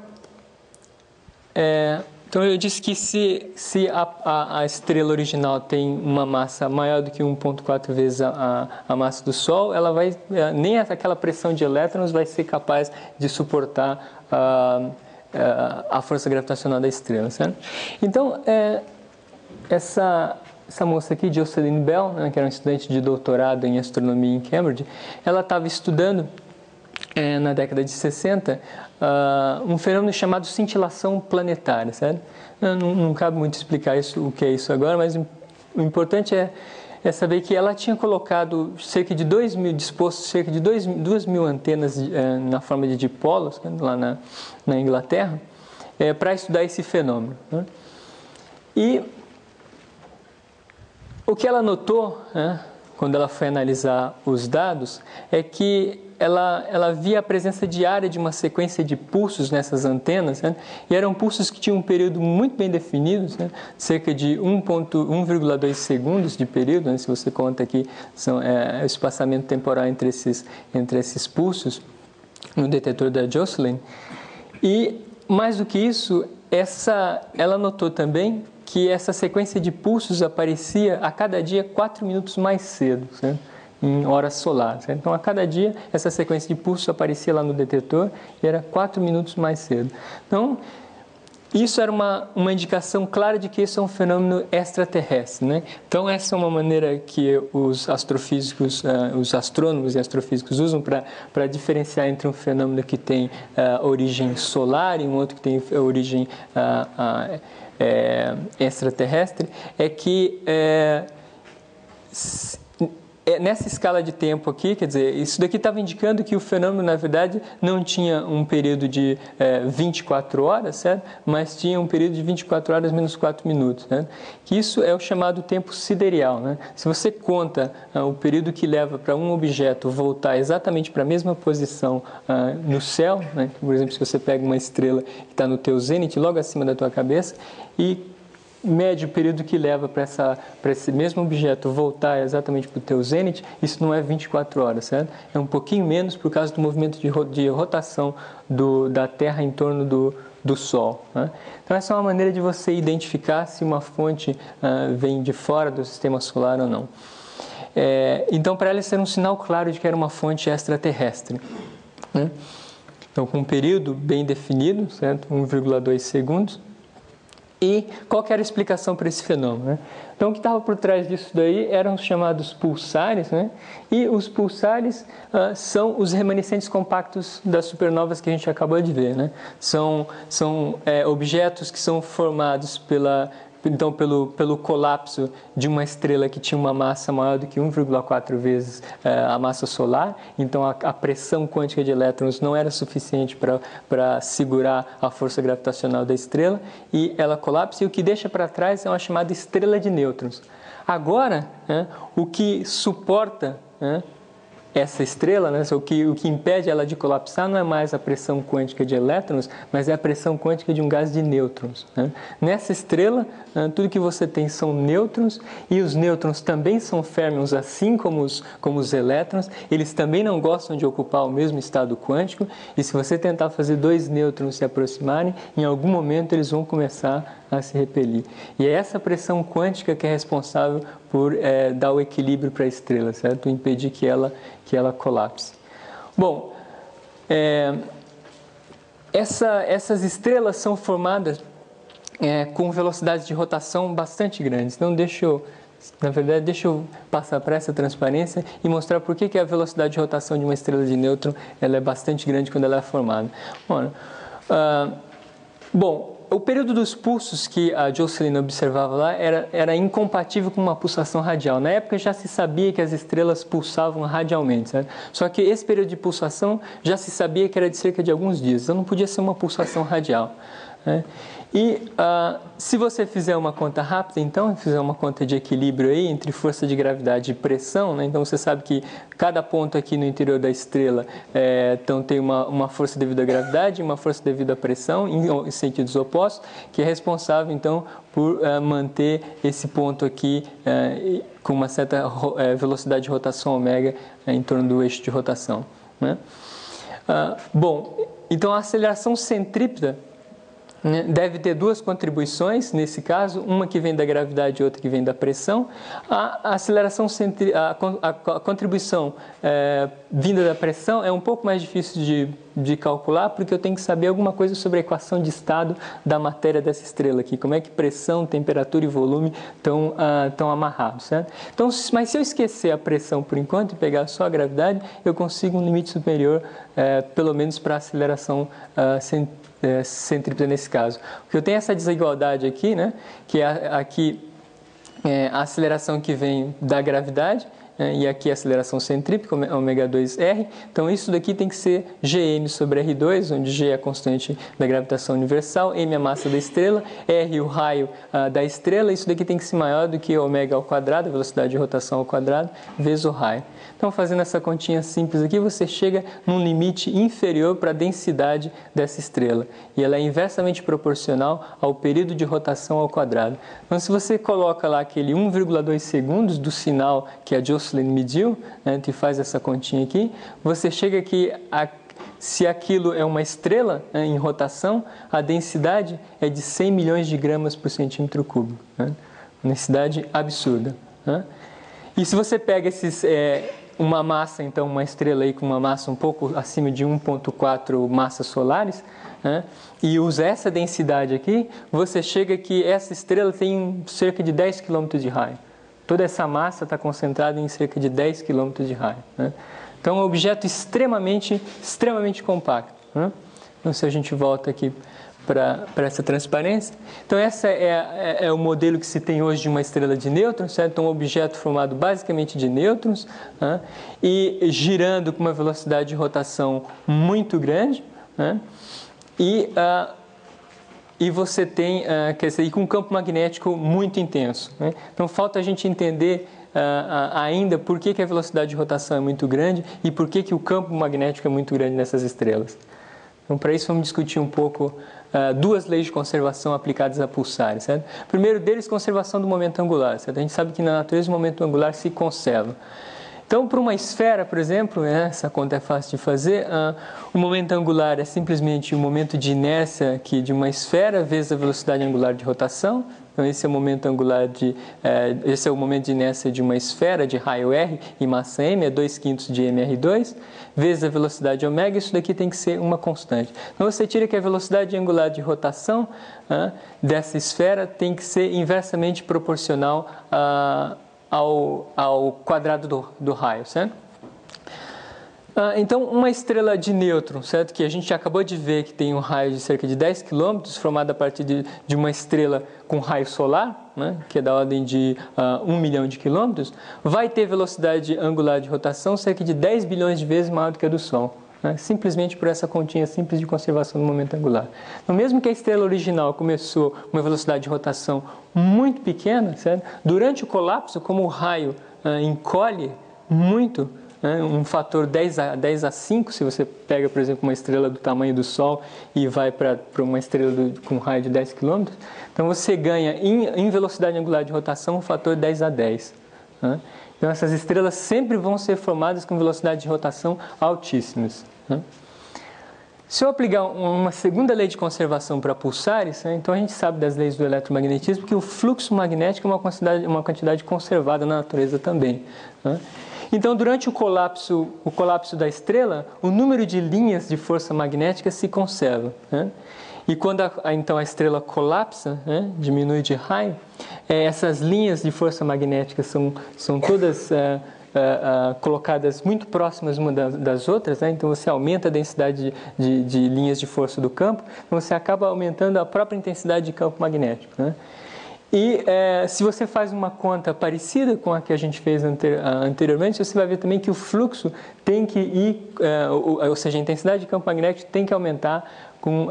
então eu disse que se a estrela original tem uma massa maior do que 1,4 vezes a massa do Sol, ela nem aquela pressão de elétrons vai ser capaz de suportar a força gravitacional da estrela, certo? Então, essa moça aqui, Jocelyn Bell, né, que era uma estudante de doutorado em astronomia em Cambridge, ela estava estudando na década de 60, um fenômeno chamado cintilação planetária, certo? Não cabe muito explicar o que é isso agora, mas o importante é saber que ela tinha colocado cerca de 2.000 antenas na forma de dipolos, né, lá na Inglaterra, para estudar esse fenômeno, né? E o que ela notou, né, quando ela foi analisar os dados, é que ela via a presença diária de uma sequência de pulsos nessas antenas, né? E eram pulsos que tinham um período muito bem definido, né? Cerca de 1,2 segundos de período, né? Se você conta aqui o espaçamento temporal entre esses pulsos no detetor da Jocelyn. E, mais do que isso, ela notou também que essa sequência de pulsos aparecia a cada dia 4 minutos mais cedo, certo? Em horas solares. Então, a cada dia, essa sequência de pulsos aparecia lá no detetor e era 4 minutos mais cedo. Então, isso era uma indicação clara de que isso é um fenômeno extraterrestre, né? Então, essa é uma maneira que os astrofísicos, os astrônomos e astrofísicos usam para diferenciar entre um fenômeno que tem origem solar e um outro que tem origem extraterrestre, é que nessa escala de tempo aqui, quer dizer, isso daqui estava indicando que o fenômeno, na verdade, não tinha um período de 24 horas, certo? Mas tinha um período de 24 horas menos 4 minutos, né? Que isso é o chamado tempo sidereal, né? Se você conta o período que leva para um objeto voltar exatamente para a mesma posição no céu, né? Por exemplo, se você pega uma estrela que está no teu zênite, logo acima da tua cabeça, e mede o período que leva para esse mesmo objeto voltar exatamente para o teu zênite, isso não é 24 horas, certo? É um pouquinho menos por causa do movimento de rotação da Terra em torno do Sol, né? Então, essa é uma maneira de você identificar se uma fonte vem de fora do sistema solar ou não. Então, para ela, isso era um sinal claro de que era uma fonte extraterrestre, né? Então, com um período bem definido, certo? 1,2 segundos. E qual que era a explicação para esse fenômeno, né? Então, o que estava por trás disso daí eram os chamados pulsares, né? E os pulsares são os remanescentes compactos das supernovas que a gente acabou de ver, né? São objetos que são formados pelo colapso de uma estrela que tinha uma massa maior do que 1,4 vezes a massa solar. Então, a pressão quântica de elétrons não era suficiente para segurar a força gravitacional da estrela, e ela colapsa, e o que deixa para trás é uma chamada estrela de nêutrons. Agora, o que suporta essa estrela, né, o que impede ela de colapsar não é mais a pressão quântica de elétrons, mas é a pressão quântica de um gás de nêutrons, né? Nessa estrela, tudo que você tem são nêutrons, e os nêutrons também são férmions, assim como os elétrons. Eles também não gostam de ocupar o mesmo estado quântico, e se você tentar fazer dois nêutrons se aproximarem, em algum momento eles vão começar a se repelir. E é essa pressão quântica que é responsável por dar o equilíbrio para a estrela, certo? Impedir que ela colapse. Bom, essas estrelas são formadas com velocidades de rotação bastante grandes. Então, deixa eu passar para essa transparência e mostrar por que a velocidade de rotação de uma estrela de nêutron ela é bastante grande quando ela é formada. Bom, o período dos pulsos que a Jocelyn observava lá era incompatível com uma pulsação radial. Na época já se sabia que as estrelas pulsavam radialmente, certo? Só que esse período de pulsação já se sabia que era de cerca de alguns dias, então não podia ser uma pulsação radial, né? E se você fizer uma conta rápida, então, fizer uma conta de equilíbrio aí entre força de gravidade e pressão, né? Então você sabe que cada ponto aqui no interior da estrela então tem uma força devido à gravidade e uma força devido à pressão em sentidos opostos, que é responsável então por manter esse ponto aqui com uma certa velocidade de rotação ômega em torno do eixo de rotação, né? Bom, então a aceleração centrípeta deve ter duas contribuições, nesse caso, uma que vem da gravidade e outra que vem da pressão. A contribuição vinda da pressão é um pouco mais difícil de calcular, porque eu tenho que saber alguma coisa sobre a equação de estado da matéria dessa estrela aqui, como é que pressão, temperatura e volume estão amarrados, certo? Então, mas se eu esquecer a pressão por enquanto e pegar só a gravidade, eu consigo um limite superior, pelo menos para a aceleração centrípeta nesse caso. Porque eu tenho essa desigualdade aqui, né, que aqui a aceleração que vem da gravidade, e aqui a aceleração centrípeta, ω2r. Então, isso daqui tem que ser Gm sobre R2, onde G é a constante da gravitação universal, M é a massa da estrela, R o raio da estrela. Isso daqui tem que ser maior do que ω ao quadrado, a velocidade de rotação ao quadrado, vezes o raio. Então, fazendo essa continha simples aqui, você chega num limite inferior para a densidade dessa estrela. E ela é inversamente proporcional ao período de rotação ao quadrado. Então, se você coloca lá aquele 1,2 segundos do sinal que a Jocelyn mediu, né, e faz essa continha aqui, você chega que se aquilo é uma estrela, né, em rotação, a densidade é de 100 milhões de gramas por centímetro cúbico. Né? Uma densidade absurda. Né? E se você pega uma massa, então uma estrela aí com uma massa um pouco acima de 1,4 massas solares, né, e usa essa densidade aqui, você chega que essa estrela tem cerca de 10 km de raio. Toda essa massa está concentrada em cerca de 10 km de raio. Né? Então, é um objeto extremamente compacto. Né? Então, se a gente volta aqui para essa transparência. Então, esse é o modelo que se tem hoje de uma estrela de nêutrons, certo? Então, um objeto formado basicamente de nêutrons, né? E girando com uma velocidade de rotação muito grande, né? E você tem, com um campo magnético muito intenso. Né? Então, falta a gente entender ainda por que a velocidade de rotação é muito grande e por que o campo magnético é muito grande nessas estrelas. Então, para isso, vamos discutir um pouco duas leis de conservação aplicadas a pulsares. Certo? O primeiro deles, conservação do momento angular. Certo? A gente sabe que na natureza o momento angular se conserva. Então, para uma esfera, por exemplo, essa conta é fácil de fazer, o momento angular é simplesmente o momento de inércia aqui de uma esfera vezes a velocidade angular de rotação. Então, esse é o momento angular esse é o momento de inércia de uma esfera de raio R e massa m, é 2/5 de mr2, vezes a velocidade ω, isso daqui tem que ser uma constante. Então, você tira que a velocidade angular de rotação dessa esfera tem que ser inversamente proporcional ao quadrado do raio, certo? Então, uma estrela de nêutron, certo? Que a gente acabou de ver que tem um raio de cerca de 10 km, formada a partir de uma estrela com raio solar, né? Que é da ordem de 1 milhão de quilômetros, vai ter velocidade angular de rotação cerca de 10 bilhões de vezes maior do que a do Sol. Né? Simplesmente por essa continha simples de conservação do momento angular. Então, mesmo que a estrela original começou com uma velocidade de rotação muito pequena, certo? Durante o colapso, como o raio encolhe muito, um fator 10 a 5, se você pega, por exemplo, uma estrela do tamanho do Sol e vai para uma estrela com um raio de 10 km, então você ganha em velocidade angular de rotação um fator 10 a 10. Né? Então essas estrelas sempre vão ser formadas com velocidade de rotação altíssimas. Né? Se eu aplicar uma segunda lei de conservação para pulsares, então a gente sabe das leis do eletromagnetismo que o fluxo magnético é uma quantidade conservada na natureza também. Né? Então, durante o colapso da estrela, o número de linhas de força magnética se conserva, né? E quando então a estrela colapsa, né, diminui de raio, essas linhas de força magnética são todas colocadas muito próximas umas das outras, né? Então você aumenta a densidade de linhas de força do campo, então você acaba aumentando a própria intensidade de campo magnético, né? E se você faz uma conta parecida com a que a gente fez anteriormente, você vai ver também que o fluxo tem que ir, ou seja, a intensidade de campo magnético tem que aumentar com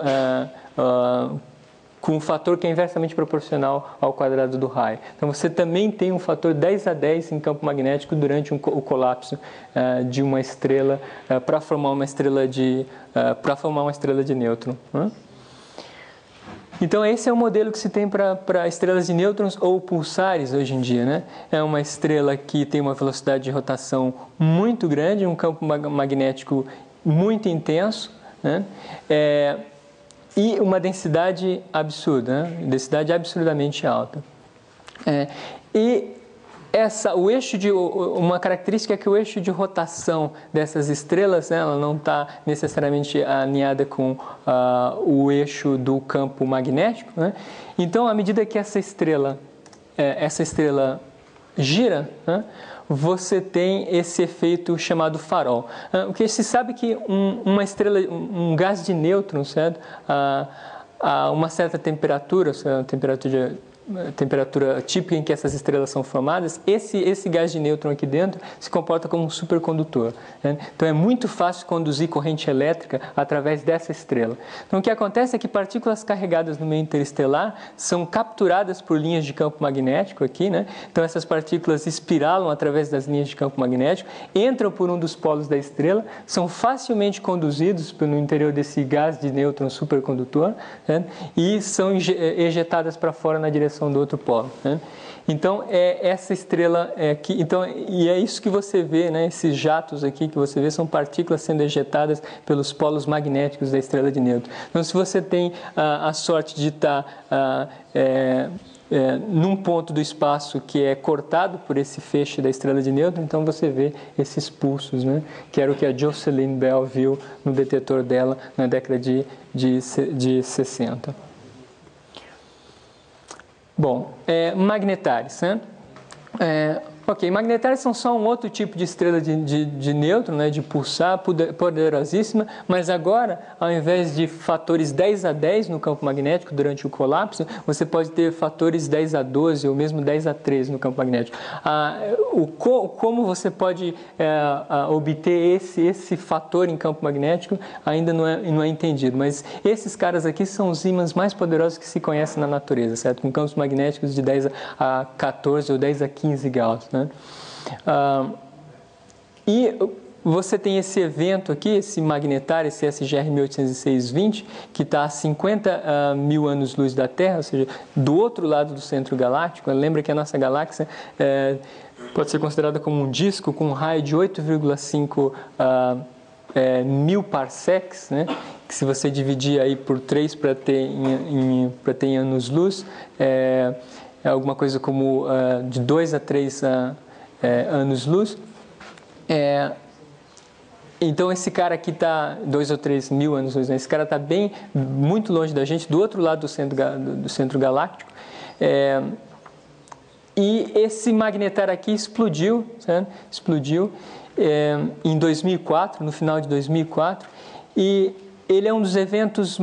um fator que é inversamente proporcional ao quadrado do raio. Então você também tem um fator 10 em campo magnético durante o colapso de uma estrela para formar uma estrela de nêutron, né? Então esse é o modelo que se tem para estrelas de nêutrons ou pulsares hoje em dia, né? É uma estrela que tem uma velocidade de rotação muito grande, um campo magnético muito intenso, né? E uma densidade absurda, né? Densidade absurdamente alta. Uma característica é que o eixo de rotação dessas estrelas, né, ela não está necessariamente alinhada com o eixo do campo magnético, né? Então, à medida que essa estrela gira, né, você tem esse efeito chamado farol. O que se sabe que um gás de nêutrons, certo? A uma certa temperatura, temperatura típica em que essas estrelas são formadas, esse gás de nêutron aqui dentro se comporta como um supercondutor, né? Então é muito fácil conduzir corrente elétrica através dessa estrela. Então o que acontece é que partículas carregadas no meio interestelar são capturadas por linhas de campo magnético aqui, né? Então essas partículas espiralam através das linhas de campo magnético, entram por um dos polos da estrela, são facilmente conduzidos pelo interior desse gás de nêutron supercondutor, né? E são ejetadas para fora na direção do outro polo, né? Então essa estrela aqui, e é isso que você vê, né? Esses jatos aqui que você vê são partículas sendo ejetadas pelos polos magnéticos da estrela de nêutron. Então, se você tem a sorte de estar num ponto do espaço que é cortado por esse feixe da estrela de nêutron, então você vê esses pulsos, né? Que era o que a Jocelyn Bell viu no detetor dela na década de 60. Bom, magnetares, né? Magnetares são só um outro tipo de estrela de nêutron, né? De pulsar, poderosíssima, mas agora, ao invés de fatores 10 no campo magnético durante o colapso, você pode ter fatores 10 ou mesmo 10 no campo magnético. Como você pode obter esse fator em campo magnético ainda não é entendido, mas esses caras aqui são os ímãs mais poderosos que se conhecem na natureza, certo? Com campos magnéticos de 10 a 14 ou 10 a 15 Gauss, né? E você tem esse evento aqui, esse magnetar, esse SGR 1806-20, que está a 50 mil anos-luz da Terra, ou seja, do outro lado do centro galáctico. Lembra que a nossa galáxia pode ser considerada como um disco com um raio de 8,5 mil parsecs, né? Que se você dividir aí por 3 para ter em anos-luz, é alguma coisa como de 2 a 3 anos-luz. Então esse cara aqui está 2 ou 3 mil anos-luz, né? Esse cara está muito longe da gente, do outro lado do centro galáctico. E esse magnetar aqui explodiu, certo? Explodiu em 2004, no final de 2004, e ele é um dos eventos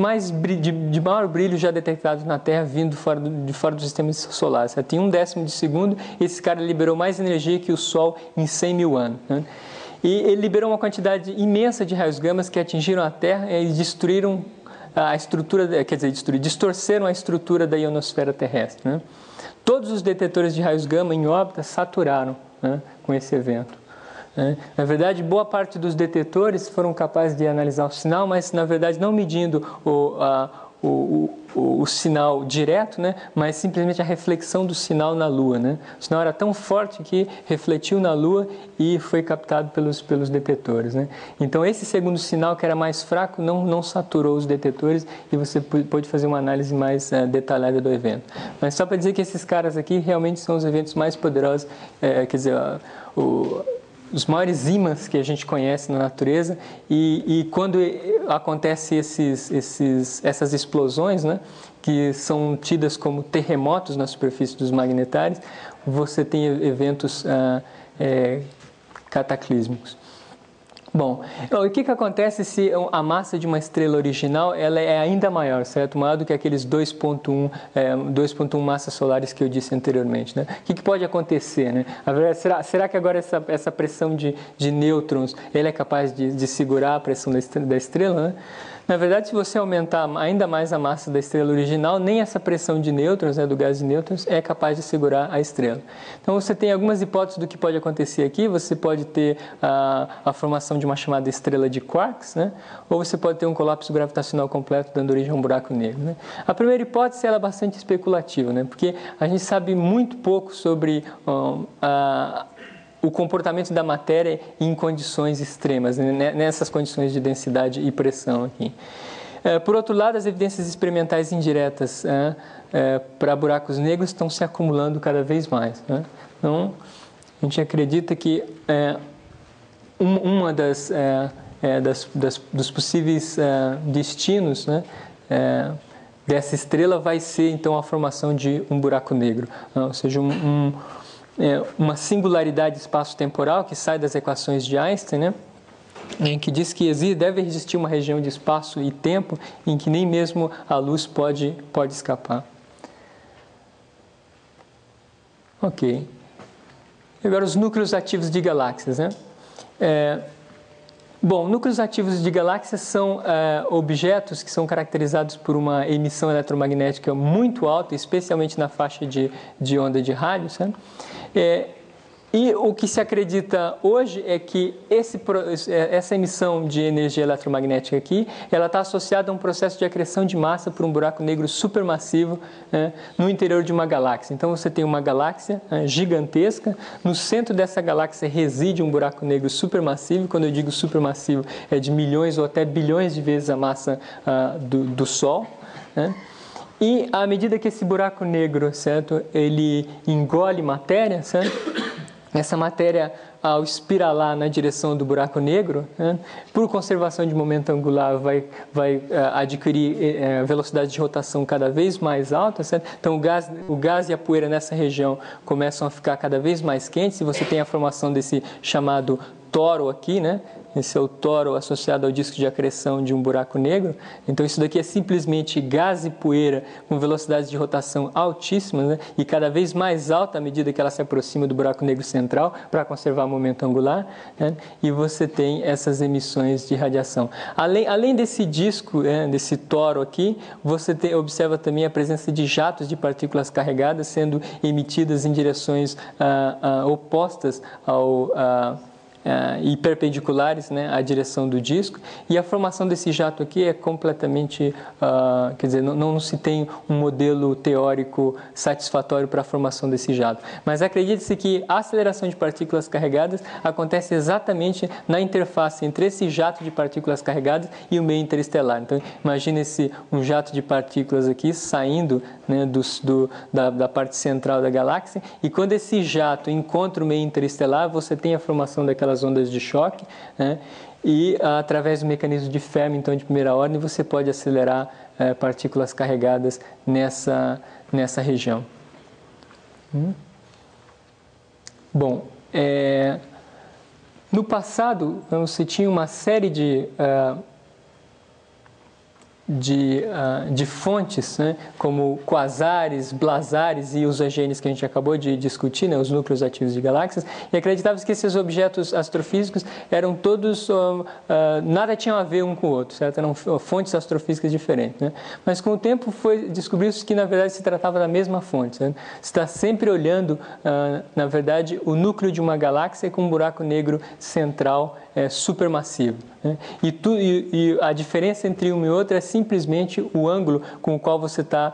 de maior brilho já detectados na Terra, vindo de fora do sistema solar. Certo? Tem 1/10 de segundo, esse cara liberou mais energia que o Sol em 100 mil anos, né? E ele liberou uma quantidade imensa de raios gamas que atingiram a Terra e destruíram a estrutura, distorceram a estrutura da ionosfera terrestre, né? Todos os detetores de raios gama em órbita saturaram, né, com esse evento. Na verdade, boa parte dos detetores foram capazes de analisar o sinal, mas, na verdade, não medindo o sinal direto, né, mas simplesmente a reflexão do sinal na Lua, né? O sinal era tão forte que refletiu na Lua e foi captado pelos detetores, né? Então, esse segundo sinal, que era mais fraco, não saturou os detetores e você pôde fazer uma análise mais detalhada do evento. Mas só para dizer que esses caras aqui realmente são os eventos mais poderosos, os maiores ímãs que a gente conhece na natureza, e quando acontecem essas explosões, né, que são tidas como terremotos na superfície dos magnetários, você tem eventos cataclísmicos. Bom, então, o que acontece se a massa de uma estrela original ela é ainda maior, certo? Maior do que aqueles 2,1 massas solares que eu disse anteriormente, né? O que pode acontecer, né? Será que agora essa pressão de nêutrons ele é capaz de segurar a pressão da estrela, né? Na verdade, se você aumentar ainda mais a massa da estrela original, nem essa pressão de nêutrons, né, do gás de nêutrons, é capaz de segurar a estrela. Então, você tem algumas hipóteses do que pode acontecer aqui. Você pode ter a formação de uma chamada estrela de quarks, né, ou você pode ter um colapso gravitacional completo, dando origem a um buraco negro, né. A primeira hipótese ela é bastante especulativa, né, porque a gente sabe muito pouco sobre o comportamento da matéria em condições extremas, né? Nessas condições de densidade e pressão aqui. Por outro lado, as evidências experimentais indiretas para buracos negros estão se acumulando cada vez mais, né? Então, a gente acredita que uma dos possíveis destinos, né, dessa estrela vai ser, então, a formação de um buraco negro, ou seja, uma singularidade espaço-temporal que sai das equações de Einstein, né? Que diz que deve existir uma região de espaço e tempo em que nem mesmo a luz pode escapar. Ok. Agora os núcleos ativos de galáxias, né? Bom, núcleos ativos de galáxias são objetos que são caracterizados por uma emissão eletromagnética muito alta, especialmente na faixa de onda de rádio, sabe? E o que se acredita hoje é que essa emissão de energia eletromagnética aqui, ela está associada a um processo de acreção de massa por um buraco negro supermassivo, né, no interior de uma galáxia. Então você tem uma galáxia gigantesca, no centro dessa galáxia reside um buraco negro supermassivo. Quando eu digo supermassivo, é de milhões ou até bilhões de vezes a massa do Sol, né? E à medida que esse buraco negro, certo, ele engole matéria, certo? Essa matéria, ao espiralar na direção do buraco negro, né, por conservação de momento angular, vai adquirir velocidade de rotação cada vez mais alta, certo? Então, o gás e a poeira nessa região começam a ficar cada vez mais quentes, e você tem a formação desse chamado toro aqui, né? Esse é o toro associado ao disco de acreção de um buraco negro. Então, isso daqui é simplesmente gás e poeira com velocidades de rotação altíssimas, né? E cada vez mais alta à medida que ela se aproxima do buraco negro central para conservar o momento angular, né? E você tem essas emissões de radiação. Além desse disco, desse toro aqui, você observa também a presença de jatos de partículas carregadas sendo emitidas em direções opostas e perpendiculares, né, à direção do disco, e a formação desse jato aqui é completamente, quer dizer, não se tem um modelo teórico satisfatório para a formação desse jato. Mas acredite-se que a aceleração de partículas carregadas acontece exatamente na interface entre esse jato de partículas carregadas e o meio interestelar. Então, imagine um jato de partículas aqui saindo, né, da parte central da galáxia, e quando esse jato encontra o meio interestelar, você tem a formação daquelas ondas de choque, né? E através do mecanismo de Fermi, então, de primeira ordem, você pode acelerar partículas carregadas nessa região. Bom, no passado você tinha uma série de fontes, né, como quasares, blazares e os AGNs que a gente acabou de discutir, né, os núcleos ativos de galáxias, e acreditava-se que esses objetos astrofísicos eram todos, nada tinham a ver um com o outro, certo? Eram fontes astrofísicas diferentes, né? Mas com o tempo descobriu-se que na verdade se tratava da mesma fonte, certo? Você está sempre olhando, na verdade, o núcleo de uma galáxia com um buraco negro central supermassivo, né? E a diferença entre uma e outra é simplesmente o ângulo com o qual você está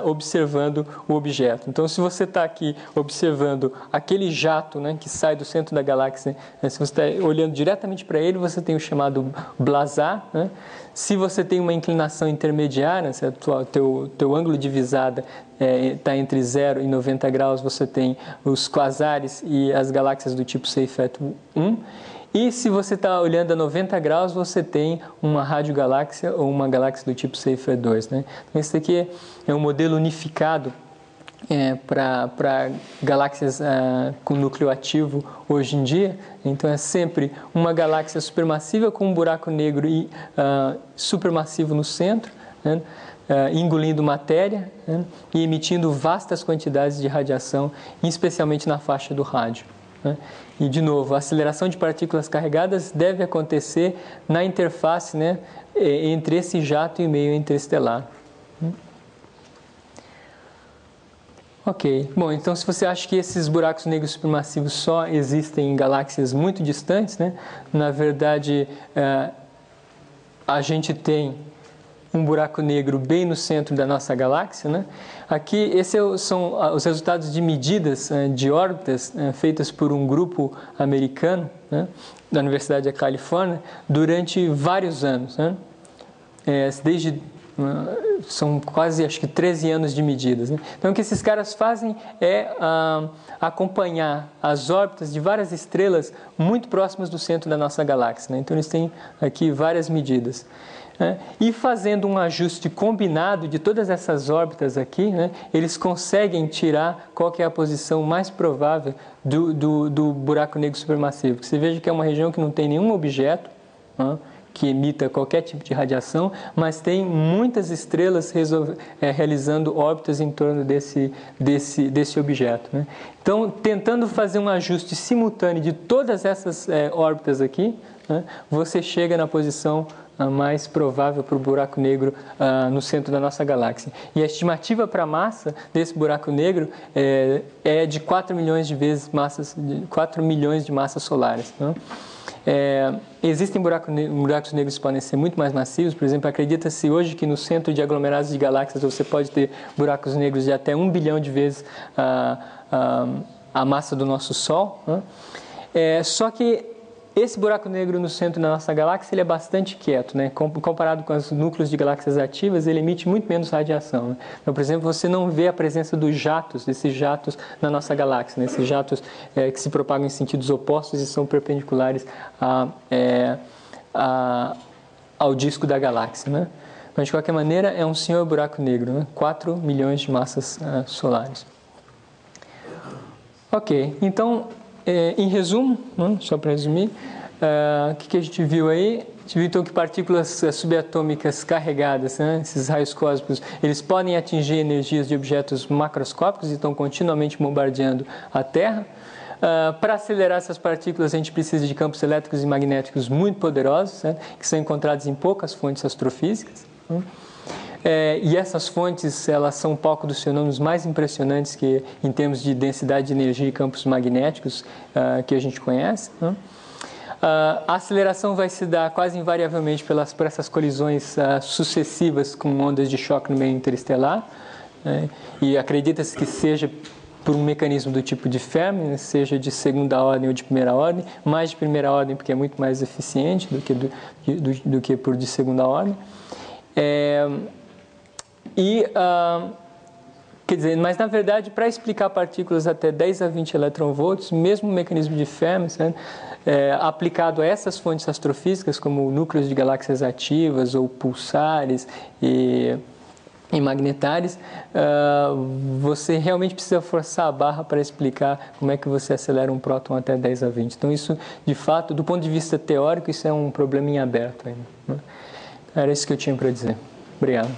observando o objeto. Então, se você está aqui observando aquele jato, né, que sai do centro da galáxia, né, se você está olhando diretamente para ele, você tem o chamado blazar, né? Se você tem uma inclinação intermediária, se o teu ângulo de visada está entre 0 e 90 graus, você tem os quasares e as galáxias do tipo Seyfert 1. E se você está olhando a 90 graus, você tem uma radiogaláxia ou uma galáxia do tipo Seyfert 2, né? Então, esse aqui é um modelo unificado para galáxias com núcleo ativo hoje em dia. Então, é sempre uma galáxia supermassiva com um buraco negro supermassivo no centro, né? Engolindo matéria, né? E emitindo vastas quantidades de radiação, especialmente na faixa do rádio, né? E, de novo, a aceleração de partículas carregadas deve acontecer na interface, né, entre esse jato e o meio interestelar. Ok, bom, então se você acha que esses buracos negros supermassivos só existem em galáxias muito distantes, né, na verdade a gente tem um buraco negro bem no centro da nossa galáxia, né? Aqui, esses são os resultados de medidas de órbitas feitas por um grupo americano, né, da Universidade da Califórnia durante vários anos, né? São quase, acho que 13 anos de medidas, né? Então, o que esses caras fazem é acompanhar as órbitas de várias estrelas muito próximas do centro da nossa galáxia, né? Então, eles têm aqui várias medidas, né? E fazendo um ajuste combinado de todas essas órbitas aqui, né, eles conseguem tirar qual que é a posição mais provável do buraco negro supermassivo. Você veja que é uma região que não tem nenhum objeto, né, que emita qualquer tipo de radiação, mas tem muitas estrelas realizando órbitas em torno desse objeto, né? Então, tentando fazer um ajuste simultâneo de todas essas órbitas aqui, né, você chega na posição mais provável para o buraco negro no centro da nossa galáxia. E a estimativa para a massa desse buraco negro é de 4 milhões de vezes 4 milhões de massas solares, né? Existem buracos negros que podem ser muito mais massivos. Por exemplo, acredita-se hoje que no centro de aglomerados de galáxias você pode ter buracos negros de até 1 bilhão de vezes a massa do nosso Sol, né? Só que esse buraco negro no centro da nossa galáxia ele é bastante quieto, né? Comparado com os núcleos de galáxias ativas, ele emite muito menos radiação, né? Então, por exemplo, você não vê a presença desses jatos na nossa galáxia, né? Esses jatos que se propagam em sentidos opostos e são perpendiculares ao disco da galáxia, né? Mas, de qualquer maneira, é um senhor buraco negro, né? 4 milhões de massas solares. Ok, então, em resumo, né, só para resumir, o que a gente viu aí? A gente viu então que partículas subatômicas carregadas, né, esses raios cósmicos, eles podem atingir energias de objetos macroscópicos e estão continuamente bombardeando a Terra. Para acelerar essas partículas, a gente precisa de campos elétricos e magnéticos muito poderosos, né, que são encontrados em poucas fontes astrofísicas, né? E essas fontes, elas são um pouco dos fenômenos mais impressionantes que, em termos de densidade de energia e campos magnéticos que a gente conhece, né? A aceleração vai se dar quase invariavelmente por essas colisões sucessivas com ondas de choque no meio interestelar, né? E acredita-se que seja por um mecanismo do tipo de Fermi, né? Seja de segunda ordem ou de primeira ordem, mais de primeira ordem porque é muito mais eficiente do que por de segunda ordem. Quer dizer, mas na verdade, para explicar partículas até 10 a 20 eletronvolts, mesmo o mecanismo de Fermi, né, aplicado a essas fontes astrofísicas, como núcleos de galáxias ativas ou pulsares e magnetares, você realmente precisa forçar a barra para explicar como é que você acelera um próton até 10 a 20. Então isso, de fato, do ponto de vista teórico, isso é um problema em aberto ainda, né? Era isso que eu tinha para dizer. Obrigado.